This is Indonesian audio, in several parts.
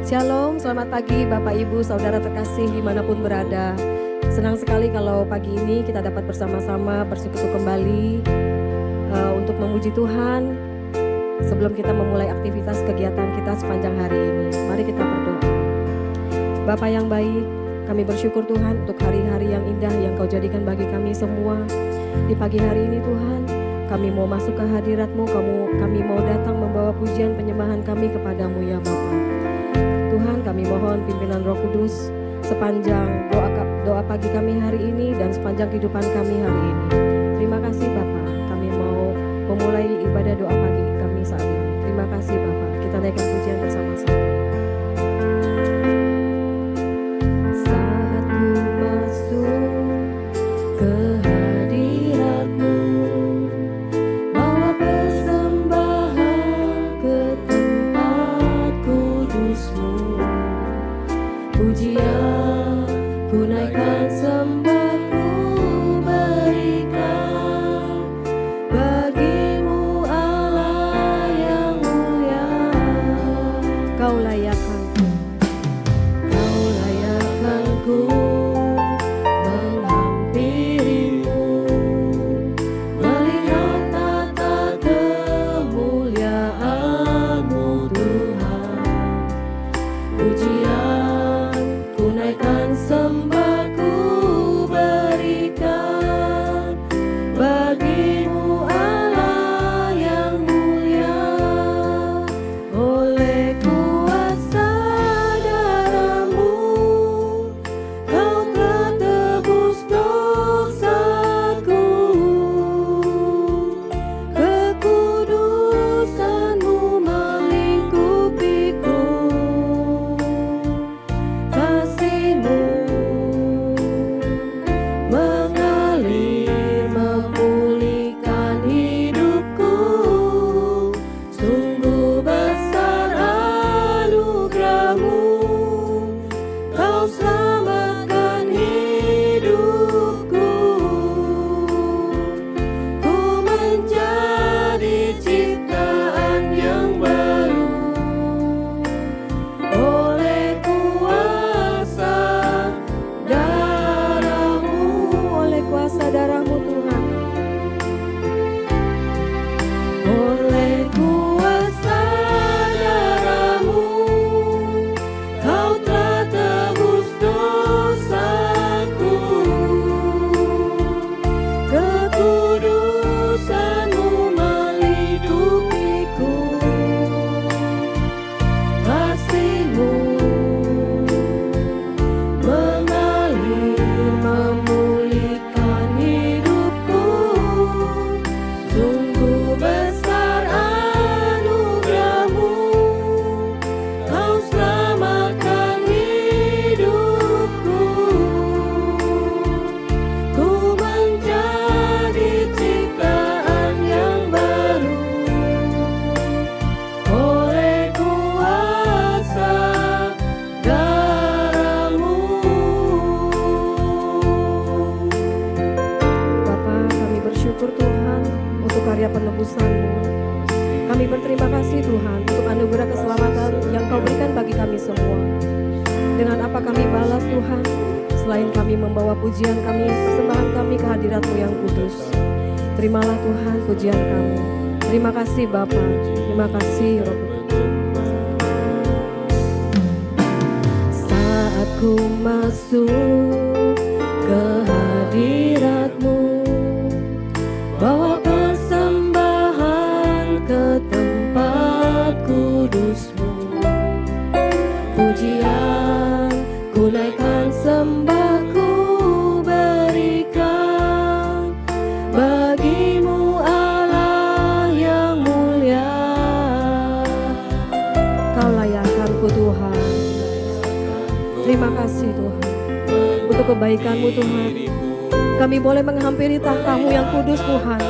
Shalom, selamat pagi Bapak Ibu, Saudara terkasih dimanapun berada. Senang sekali kalau pagi ini kita dapat bersama-sama bersekutu kembali untuk memuji Tuhan sebelum kita memulai aktivitas kegiatan kita sepanjang hari ini. Mari kita berdoa. Bapa yang baik, kami bersyukur Tuhan untuk hari-hari yang indah yang Kau jadikan bagi kami semua. Di pagi hari ini Tuhan, kami mau masuk ke hadirat-Mu, kami mau datang membawa pujian penyembahan kami kepadamu ya Bapa. Tuhan, kami mohon pimpinan Roh Kudus sepanjang doa pagi kami hari ini dan sepanjang kehidupan kami hari ini. Terima kasih Bapa, kami mau memulai ibadah doa pagi kami saat ini. Terima kasih Bapa, kita naikkan pujian bersama-sama. Saat ku masuk ke hadirat-Mu, bawa persembahan ke tempat kudus-Mu. Pujian ku naikkan, sembah ku berikan bagimu Allah yang mulia. Kau layakkan ku menghampirimu, melihat tata kemuliaan-Mu Tuhan. Pujian ku naikkan, sembah ku berikan bagimu Allah yang mulia. Oleh kuasa darah-Mu Kau telah tebus dosaku, kekudusan-Mu melingkupiku. Kasih-Mu mengalir memulihkan hidupku. Sungguh besar anugerah-Mu, Kau selamatkan hidupku. Ku menjadi ciptaan yang baru oleh kuasa darah-Mu, oleh kuasa darah-Mu Tuhan. Oleh kuasa darah-Mu Kau telah tebus dosaku, kekudusan-Mu melingkupiku. Kasih-Mu mengalir memulihkan hidupku. Sungguh besar anugerah-Mu, Kau selamatkan hidupku. Ku menjadi ciptaan yang baru oleh kuasa darah-Mu. Bapa, kami bersyukur Tuhan untuk karya penebusan-Mu. Kami berterima kasih Tuhan untuk anugerah keselamatan yang Kau berikan bagi kami semua. Dengan apa kami balas Tuhan, selain kami membawa pujian kami, persembahan kami ke hadirat-Mu yang kudus. Terimalah Tuhan pujian kami. Terima kasih Bapa, terima kasih Roh Kudus. Saat ku masuk ke hadirat-Mu, bawa persembahan ke tempat kudus-Mu. Pujian ku naikkan, sembah ku berikan bagimu Allah yang mulia. Kau layakkan-Ku Tuhan. Terima kasih Tuhan untuk kebaikan-Mu Tuhan. Kami boleh menghampiri tahta-Mu yang kudus Tuhan.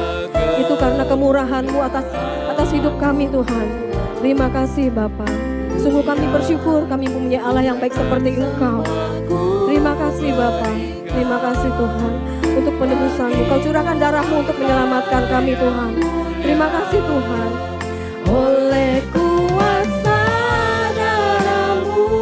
Itu karena kemurahan-Mu atas hidup kami Tuhan. Terima kasih Bapa. Sungguh kami bersyukur kami mempunyai Allah yang baik seperti Engkau. Terima kasih Bapa. Terima kasih Tuhan untuk penebusan-Mu. Kau curahkan darah-Mu untuk menyelamatkan kami Tuhan. Terima kasih Tuhan. Oleh kuasa darah-Mu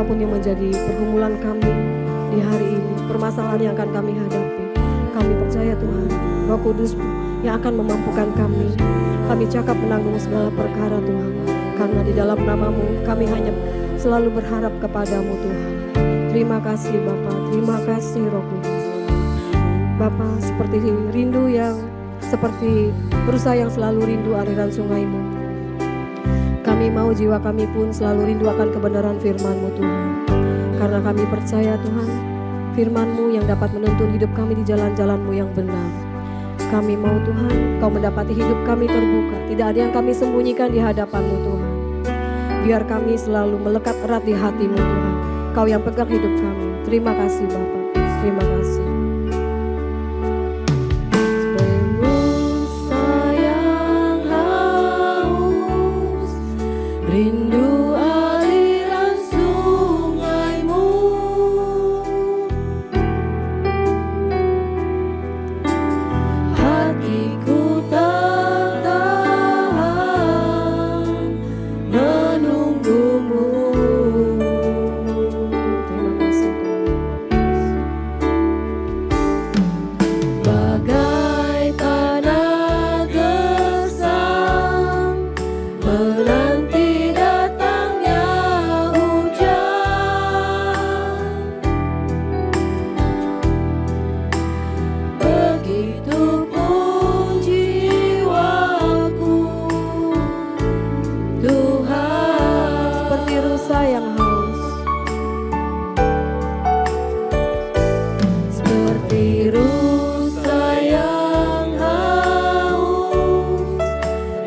apapun yang menjadi pergumulan kami di hari ini, permasalahan yang akan kami hadapi, kami percaya Tuhan, Roh Kudus yang akan memampukan kami. Kami cakap menanggung segala perkara Tuhan, karena di dalam nama-Mu kami hanya selalu berharap kepadamu Tuhan. Terima kasih Bapa, terima kasih Roh Kudus. Bapa, seperti rindu yang seperti rusa yang selalu rindu aliran sungai-Mu, kami mau jiwa kami pun selalu rindu akan kebenaran firman-Mu Tuhan. Karena kami percaya Tuhan, firman-Mu yang dapat menuntun hidup kami di jalan-jalan-Mu yang benar. Kami mau Tuhan, Kau mendapati hidup kami terbuka. Tidak ada yang kami sembunyikan di hadapan-Mu Tuhan. Biar kami selalu melekat erat di hati-Mu Tuhan. Kau yang pegang hidup kami. Terima kasih Bapa, terima kasih. Rindu aliran sungai-Mu, hatiku tak tahan menunggu-Mu. Terima kasih Tuhan. Bagai tanah gersang menanti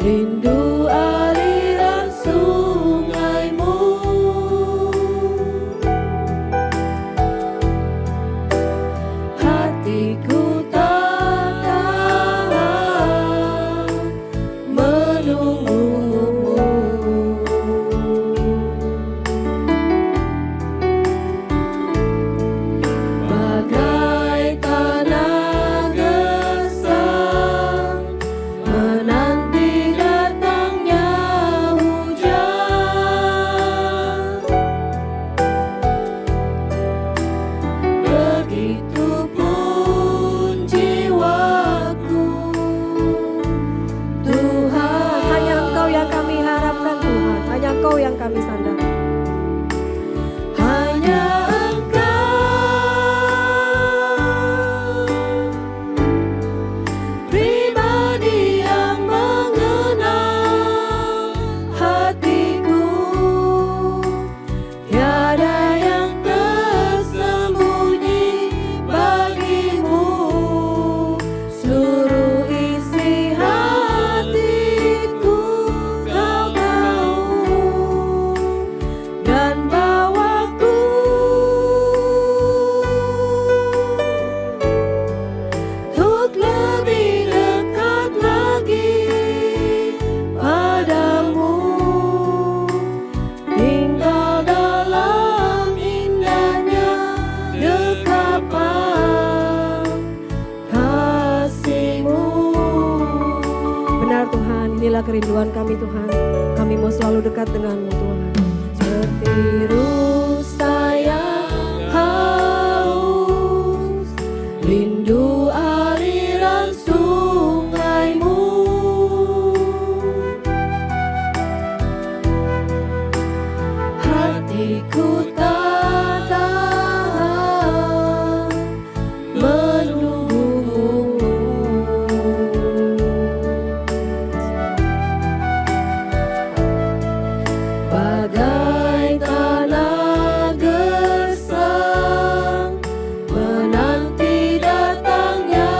rindu aliran sungai-Mu, hatiku tak tahan menunggu-Mu. Bagai tanah gersang menanti Engkau yang kami sandang. Hanya Engkau pribadi yang mengenal hatiku. Tiada yang tersembunyi bagimu. Seluruh isi hatiku Kau tahu, dan bawaku untuk lebih dekat lagi padamu, tinggal dalam indahnya dekapan kasih-Mu. Benar Tuhan, inilah kerinduan kami Tuhan. Kami mau selalu dekat dengan-Mu Tuhan. Seperti rusa yang haus, rindu aliran sungai-Mu, hatiku tak tahan menunggu-Mu. Bagai tanah gersang menanti datangnya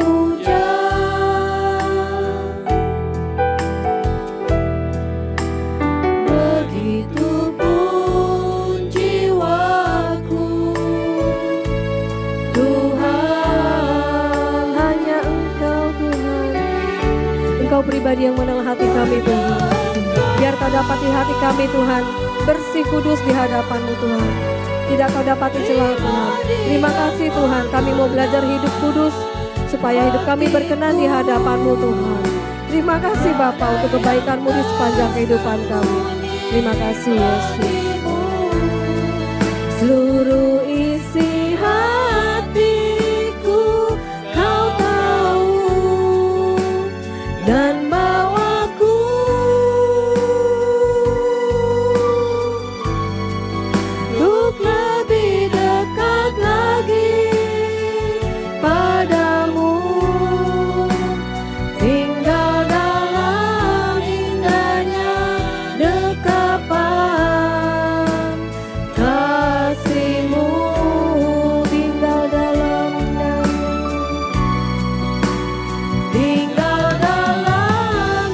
hujan, begitupun jiwaku Tuhan. Hanya Engkau Tuhan, Engkau pribadi yang mengenal hati kami Tuhan. Biar Kau dapati hati kami Tuhan bersih kudus di hadapan-Mu Tuhan. Tidak Kau dapati celah Tuhan. Terima kasih Tuhan, kami mau belajar hidup kudus supaya hidup kami berkenan di hadapan-Mu Tuhan. Terima kasih Bapa untuk kebaikan-Mu di sepanjang kehidupan kami. Terima kasih Yesus. Seluruh isi hatiku Kau tahu, dan bawaku untuk lebih dekat lagi padamu, tinggal dalam indahnya dekapan kasih-Mu, tinggal dalam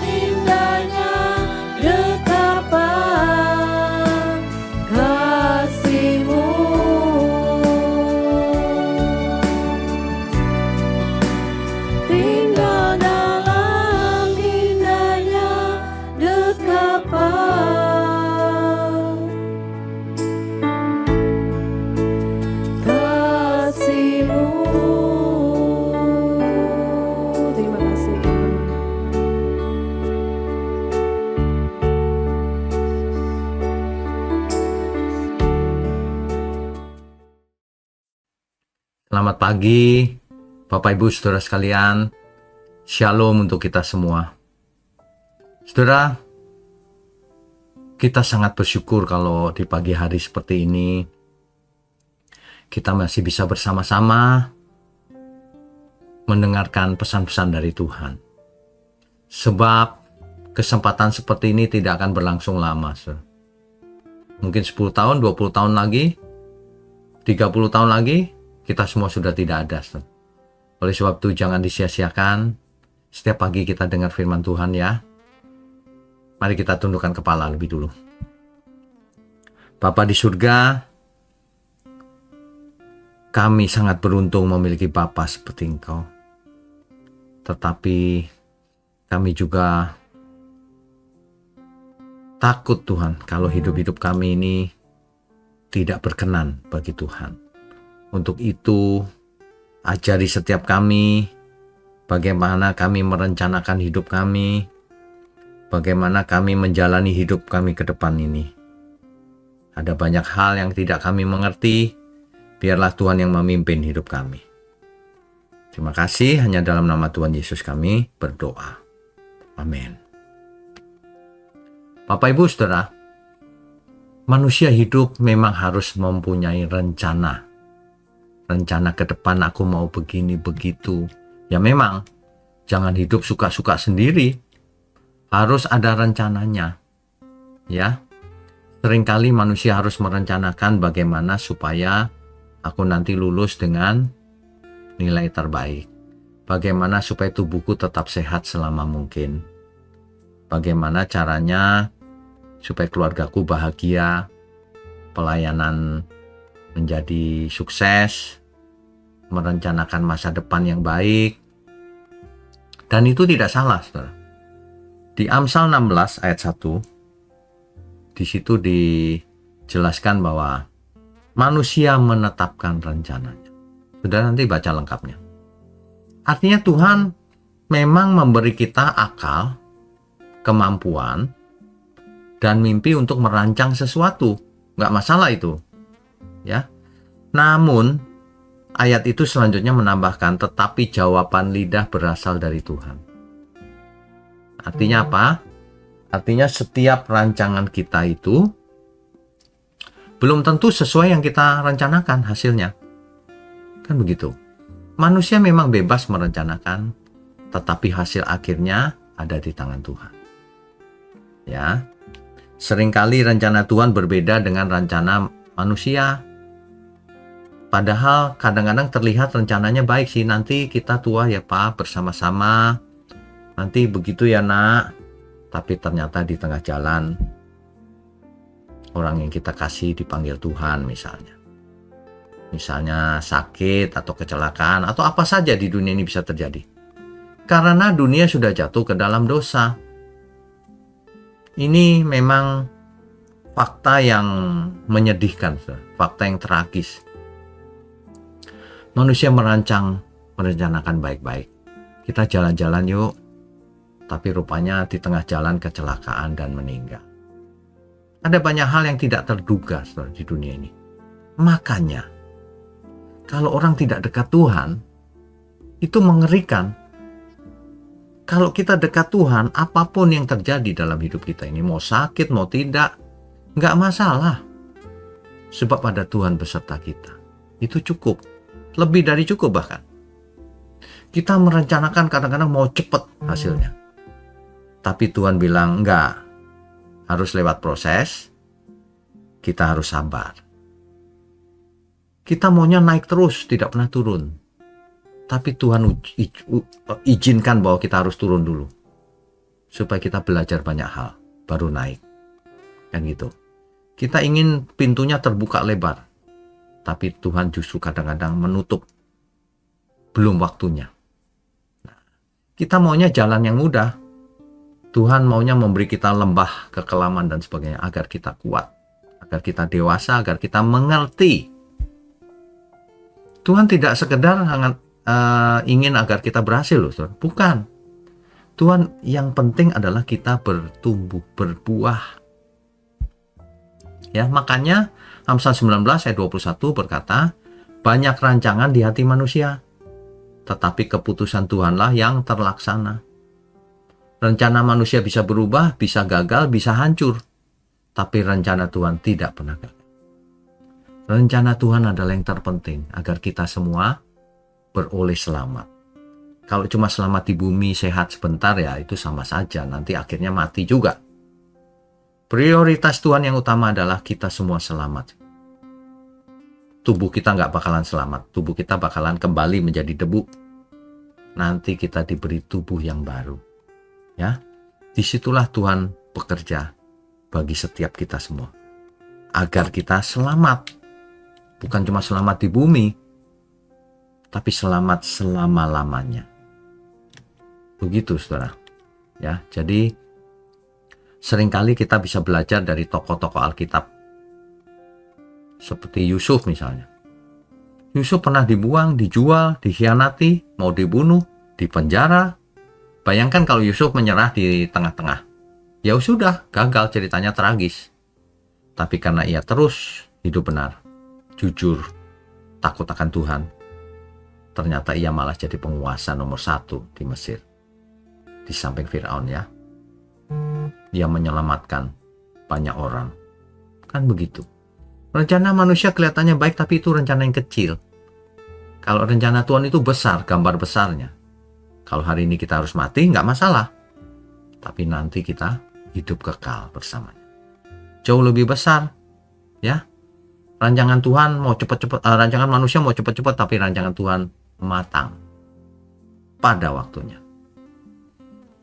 indahnya dekapan kasih-Mu, tinggal dalam indahnya dekapan kasih-Mu. Terima kasih Tuhan. Selamat pagi, Bapak Ibu Saudara sekalian. Shalom untuk kita semua. Saudara, kita sangat bersyukur kalau di pagi hari seperti ini kita masih bisa bersama-sama mendengarkan pesan-pesan dari Tuhan. Sebab kesempatan seperti ini tidak akan berlangsung lama, saudara. Mungkin 10 tahun, 20 tahun lagi, 30 tahun lagi, kita semua sudah tidak ada, saudara. Oleh sebab itu jangan disia-siakan. Setiap pagi kita dengar firman Tuhan ya. Mari kita tundukkan kepala lebih dulu. Bapa di surga, kami sangat beruntung memiliki Bapa seperti Engkau. Tetapi kami juga takut Tuhan kalau hidup-hidup kami ini tidak berkenan bagi Tuhan. Untuk itu, ajari setiap kami bagaimana kami merencanakan hidup kami, bagaimana kami menjalani hidup kami ke depan ini. Ada banyak hal yang tidak kami mengerti, biarlah Tuhan yang memimpin hidup kami. Terima kasih, hanya dalam nama Tuhan Yesus kami berdoa. Amin. Bapak Ibu Saudara, manusia hidup memang harus mempunyai rencana. Rencana ke depan aku mau begini begitu. Ya memang, jangan hidup suka-suka sendiri. Harus ada rencananya. Ya. Seringkali manusia harus merencanakan bagaimana supaya aku nanti lulus dengan nilai terbaik. Bagaimana supaya tubuhku tetap sehat selama mungkin. Bagaimana caranya supaya keluargaku bahagia, pelayanan menjadi sukses, merencanakan masa depan yang baik. Dan itu tidak salah, saudara. Di Amsal 16 ayat 1, di situ dijelaskan bahwa manusia menetapkan rencananya. Saudara nanti baca lengkapnya. Artinya Tuhan memang memberi kita akal, kemampuan, dan mimpi untuk merancang sesuatu. Nggak masalah itu. Ya. Namun, ayat itu selanjutnya menambahkan, tetapi jawaban lidah berasal dari Tuhan. Artinya apa? Artinya setiap rancangan kita itu belum tentu sesuai yang kita rencanakan hasilnya. Kan begitu. Manusia memang bebas merencanakan, tetapi hasil akhirnya ada di tangan Tuhan. Ya. Seringkali rencana Tuhan berbeda dengan rencana manusia. Padahal kadang-kadang terlihat rencananya baik sih, nanti kita tua ya Pak bersama-sama, nanti begitu ya Nak. Tapi ternyata di tengah jalan orang yang kita kasih dipanggil Tuhan misalnya. Misalnya sakit atau kecelakaan atau apa saja di dunia ini bisa terjadi. Karena dunia sudah jatuh ke dalam dosa. Ini memang fakta yang menyedihkan, fakta yang tragis. Manusia merencanakan baik-baik. Kita jalan-jalan yuk. Tapi rupanya di tengah jalan kecelakaan dan meninggal. Ada banyak hal yang tidak terduga di dunia ini. Makanya, kalau orang tidak dekat Tuhan, itu mengerikan. Kalau kita dekat Tuhan, apapun yang terjadi dalam hidup kita ini, mau sakit, mau tidak, nggak masalah. Sebab ada Tuhan beserta kita. Itu cukup. Lebih dari cukup bahkan. Kita merencanakan kadang-kadang mau cepat hasilnya. Tapi Tuhan bilang, enggak. Harus lewat proses. Kita harus sabar. Kita maunya naik terus, tidak pernah turun. Tapi Tuhan izinkan bahwa kita harus turun dulu. Supaya kita belajar banyak hal, baru naik. Kan gitu. Kita ingin pintunya terbuka lebar. Tapi Tuhan justru kadang-kadang menutup. Belum waktunya. Nah, kita maunya jalan yang mudah. Tuhan maunya memberi kita lembah, kekelaman dan sebagainya. Agar kita kuat. Agar kita dewasa, agar kita mengerti. Tuhan tidak sekedar ingin agar kita berhasil loh, saudara. Bukan. Tuhan yang penting adalah kita bertumbuh, berbuah. Ya, makanya Amsal 19 ayat 21 berkata, banyak rancangan di hati manusia, tetapi keputusan Tuhanlah yang terlaksana. Rencana manusia bisa berubah, bisa gagal, bisa hancur. Tapi rencana Tuhan tidak pernah gagal. Rencana Tuhan adalah yang terpenting agar kita semua beroleh selamat. Kalau cuma selamat di bumi, sehat sebentar ya itu sama saja, nanti akhirnya mati juga. Prioritas Tuhan yang utama adalah kita semua selamat. Tubuh kita nggak bakalan selamat, tubuh kita bakalan kembali menjadi debu. Nanti kita diberi tubuh yang baru. Ya, disitulah Tuhan bekerja bagi setiap kita semua. Agar kita selamat. Bukan cuma selamat di bumi, tapi selamat selama-lamanya. Begitu, saudara. Ya, jadi seringkali kita bisa belajar dari tokoh-tokoh Alkitab. Seperti Yusuf misalnya. Yusuf pernah dibuang, dijual, dikhianati, mau dibunuh, dipenjara. Bayangkan kalau Yusuf menyerah di tengah-tengah. Ya sudah, gagal, ceritanya tragis. Tapi karena ia terus hidup benar, jujur, takut akan Tuhan, ternyata ia malah jadi penguasa nomor 1 di Mesir. Di samping Firaun ya. Dia menyelamatkan banyak orang. Kan begitu. Rencana manusia kelihatannya baik, tapi itu rencana yang kecil. Kalau rencana Tuhan itu besar, gambar besarnya. Kalau hari ini kita harus mati, nggak masalah. Tapi nanti kita hidup kekal bersamanya. Jauh lebih besar. Ya. Rancangan Tuhan mau cepat-cepat, rancangan manusia mau cepat-cepat, tapi rancangan Tuhan matang pada waktunya.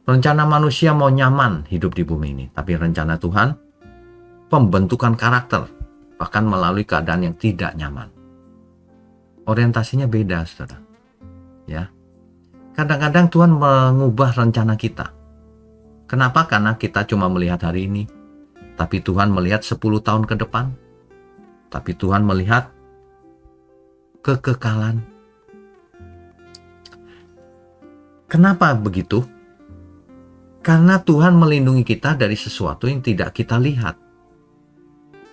Rencana manusia mau nyaman hidup di bumi ini, tapi rencana Tuhan pembentukan karakter, bahkan melalui keadaan yang tidak nyaman. Orientasinya beda, saudara. Ya, kadang-kadang Tuhan mengubah rencana kita. Kenapa? Karena kita cuma melihat hari ini, tapi Tuhan melihat 10 tahun ke depan. Tapi Tuhan melihat kekekalan. Kenapa begitu? Karena Tuhan melindungi kita dari sesuatu yang tidak kita lihat.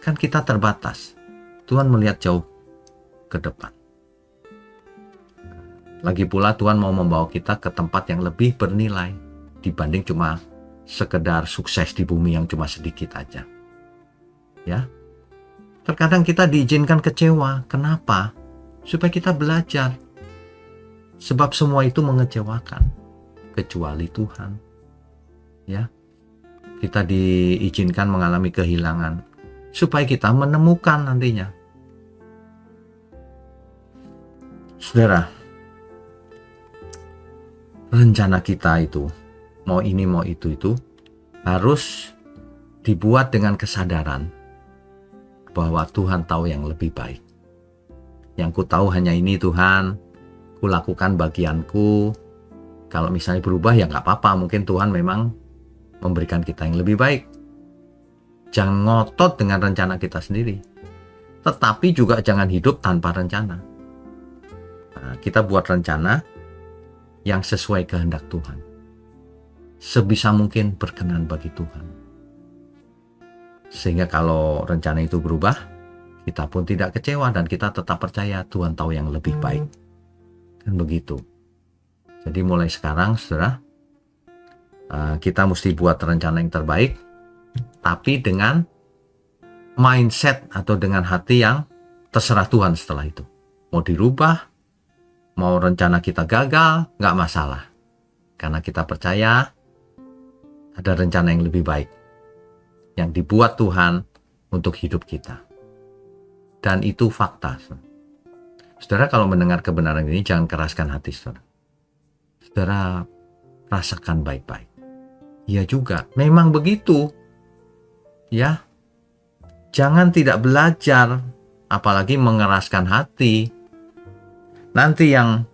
Kan kita terbatas. Tuhan melihat jauh ke depan. Lagi pula Tuhan mau membawa kita ke tempat yang lebih bernilai dibanding cuma sekedar sukses di bumi yang cuma sedikit aja. Ya. Terkadang kita diizinkan kecewa. Kenapa? Supaya kita belajar. Sebab semua itu mengecewakan. Kecuali Tuhan. Ya. Kita diizinkan mengalami kehilangan. Supaya kita menemukan nantinya. Saudara. Rencana kita itu. Mau ini mau itu harus dibuat dengan kesadaran bahwa Tuhan tahu yang lebih baik. Yang ku tahu hanya ini Tuhan, ku lakukan bagianku. Kalau misalnya berubah ya nggak apa-apa, mungkin Tuhan memang memberikan kita yang lebih baik. Jangan ngotot dengan rencana kita sendiri. Tetapi juga jangan hidup tanpa rencana. Nah, kita buat rencana yang sesuai kehendak Tuhan. Sebisa mungkin berkenan bagi Tuhan. Sehingga kalau rencana itu berubah, kita pun tidak kecewa dan kita tetap percaya Tuhan tahu yang lebih baik. Dan begitu. Jadi mulai sekarang, saudara, kita mesti buat rencana yang terbaik, tapi dengan mindset atau dengan hati yang terserah Tuhan setelah itu. Mau dirubah, mau rencana kita gagal, nggak masalah. Karena kita percaya ada rencana yang lebih baik yang dibuat Tuhan untuk hidup kita. Dan itu fakta. Saudara, kalau mendengar kebenaran ini jangan keraskan hati, saudara. Saudara, rasakan baik-baik. Ya juga, memang begitu. Ya, jangan tidak belajar, apalagi mengeraskan hati. Nanti yang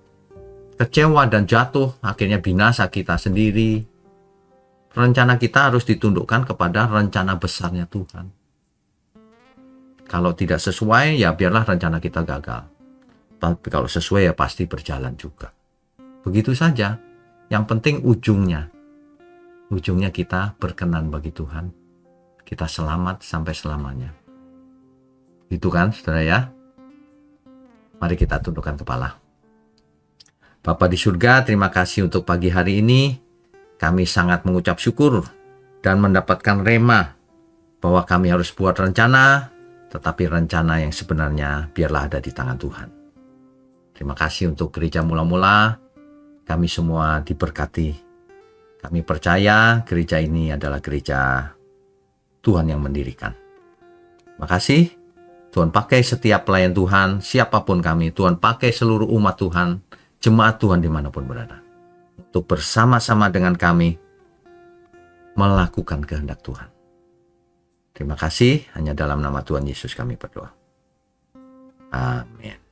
kecewa dan jatuh, akhirnya binasa kita sendiri. Rencana kita harus ditundukkan kepada rencana besarnya Tuhan. Kalau tidak sesuai, ya biarlah rencana kita gagal. Tapi kalau sesuai, ya pasti berjalan juga. Begitu saja. Yang penting ujungnya kita berkenan bagi Tuhan. Kita selamat sampai selamanya. Itu kan, saudara ya? Mari kita tundukkan kepala. Bapa di surga, terima kasih untuk pagi hari ini. Kami sangat mengucap syukur dan mendapatkan rema bahwa kami harus buat rencana, tetapi rencana yang sebenarnya biarlah ada di tangan Tuhan. Terima kasih untuk gereja mula-mula. Kami semua diberkati. Kami percaya gereja ini adalah gereja Tuhan yang mendirikan. Terima kasih. Tuhan pakai setiap pelayan Tuhan, siapapun kami. Tuhan pakai seluruh umat Tuhan, jemaat Tuhan dimanapun berada. Untuk bersama-sama dengan kami melakukan kehendak Tuhan. Terima kasih, hanya dalam nama Tuhan Yesus kami berdoa. Amin.